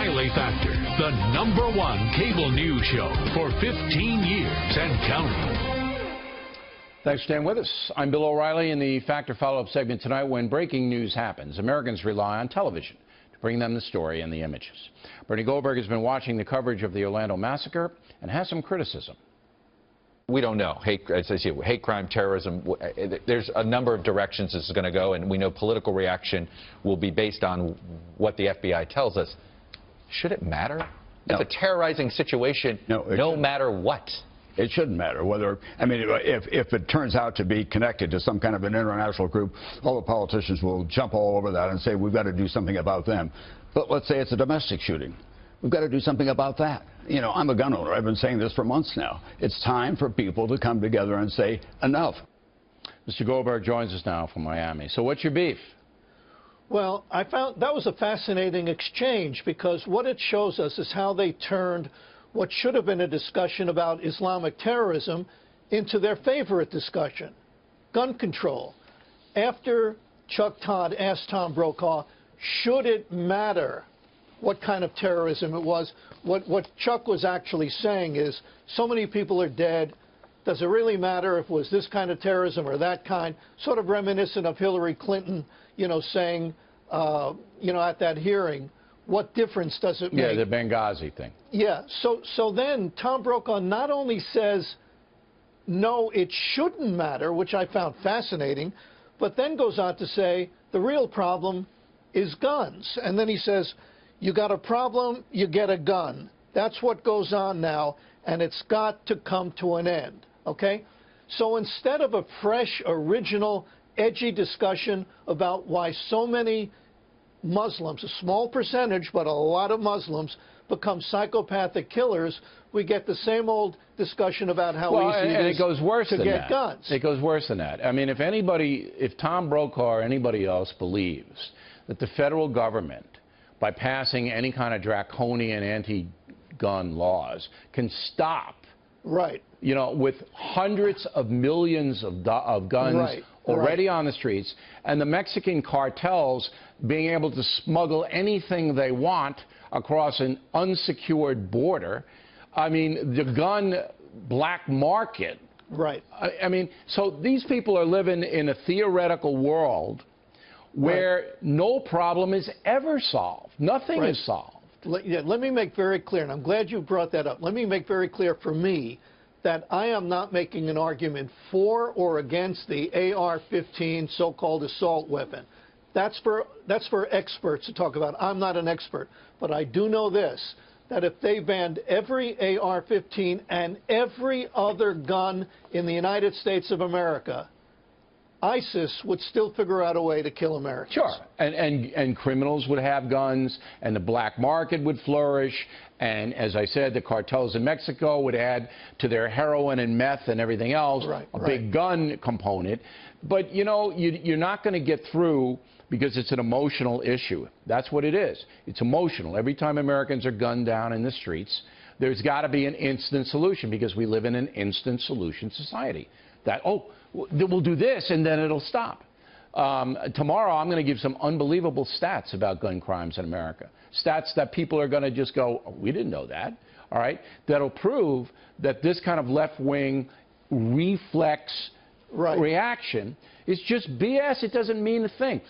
O'Reilly Factor, the #1 cable news show for 15 years and counting. Thanks for staying with us. I'm Bill O'Reilly in the Factor follow-up segment tonight. When breaking news happens, Americans rely on television to bring them the story and the images. Bernie Goldberg has been watching the coverage of the Orlando massacre and has some criticism. We don't know. As I say, hate crime, terrorism, there's a number of directions this is going to go, and we know political reaction will be based on what the FBI tells us. Should it matter? No. It's a terrorizing situation, no matter what. It shouldn't matter whether, I mean, if it turns out to be connected to some kind of an international group, all the politicians will jump all over that and say we've got to do something about them. But let's say it's a domestic shooting. We've got to do something about that. You know, I'm a gun owner. I've been saying this for months now. It's time for people to come together and say enough. Mr. Goldberg joins us now from Miami. So what's your beef? Well, I found that was a fascinating exchange, because what it shows us is how they turned what should have been a discussion about Islamic terrorism into their favorite discussion, gun control. After Chuck Todd asked Tom Brokaw, should it matter what kind of terrorism it was, what Chuck was actually saying is, so many people are dead, does it really matter if it was this kind of terrorism or that kind? Sort of reminiscent of Hillary Clinton, you know, saying, you know, at that hearing, what difference does it make? Yeah, the Benghazi thing. Yeah, so then Tom Brokaw not only says, no, it shouldn't matter, which I found fascinating, but then goes on to say, the real problem is guns. And then he says, you got a problem, you get a gun. That's what goes on now, and it's got to come to an end, okay? So instead of a fresh, original, edgy discussion about why so many Muslims, a small percentage, but a lot of Muslims, become psychopathic killers, we get the same old discussion about how easy it is it goes worse to than get that. guns. It goes worse than that. I mean, if Tom Brokaw or anybody else believes that the federal government, by passing any kind of draconian anti-gun laws, can stop, right, you know, with hundreds of millions of guns already on the streets, and the Mexican cartels being able to smuggle anything they want across an unsecured border. I mean, the gun black market. Right. I mean, so these people are living in a theoretical world where no problem is ever solved. Nothing is solved. Let me make very clear, and I'm glad you brought that up. Let me make very clear for me that I am not making an argument for or against the AR-15 so-called assault weapon. That's for experts to talk about. I'm not an expert. But I do know this, that if they banned every AR-15 and every other gun in the United States of America, ISIS would still figure out a way to kill Americans. Sure, and criminals would have guns, and the black market would flourish, and as I said, the cartels in Mexico would add to their heroin and meth and everything else a big gun component. But, you know, you're not going to get through because it's an emotional issue. That's what it is. It's emotional. Every time Americans are gunned down in the streets, there's got to be an instant solution, because we live in an instant solution society. That, oh, we'll do this and then it'll stop. Tomorrow I'm going to give some unbelievable stats about gun crimes in America. Stats that people are going to just go, oh, we didn't know that. All right? That'll prove that this kind of left-wing reflex reaction is just BS. It doesn't mean a thing.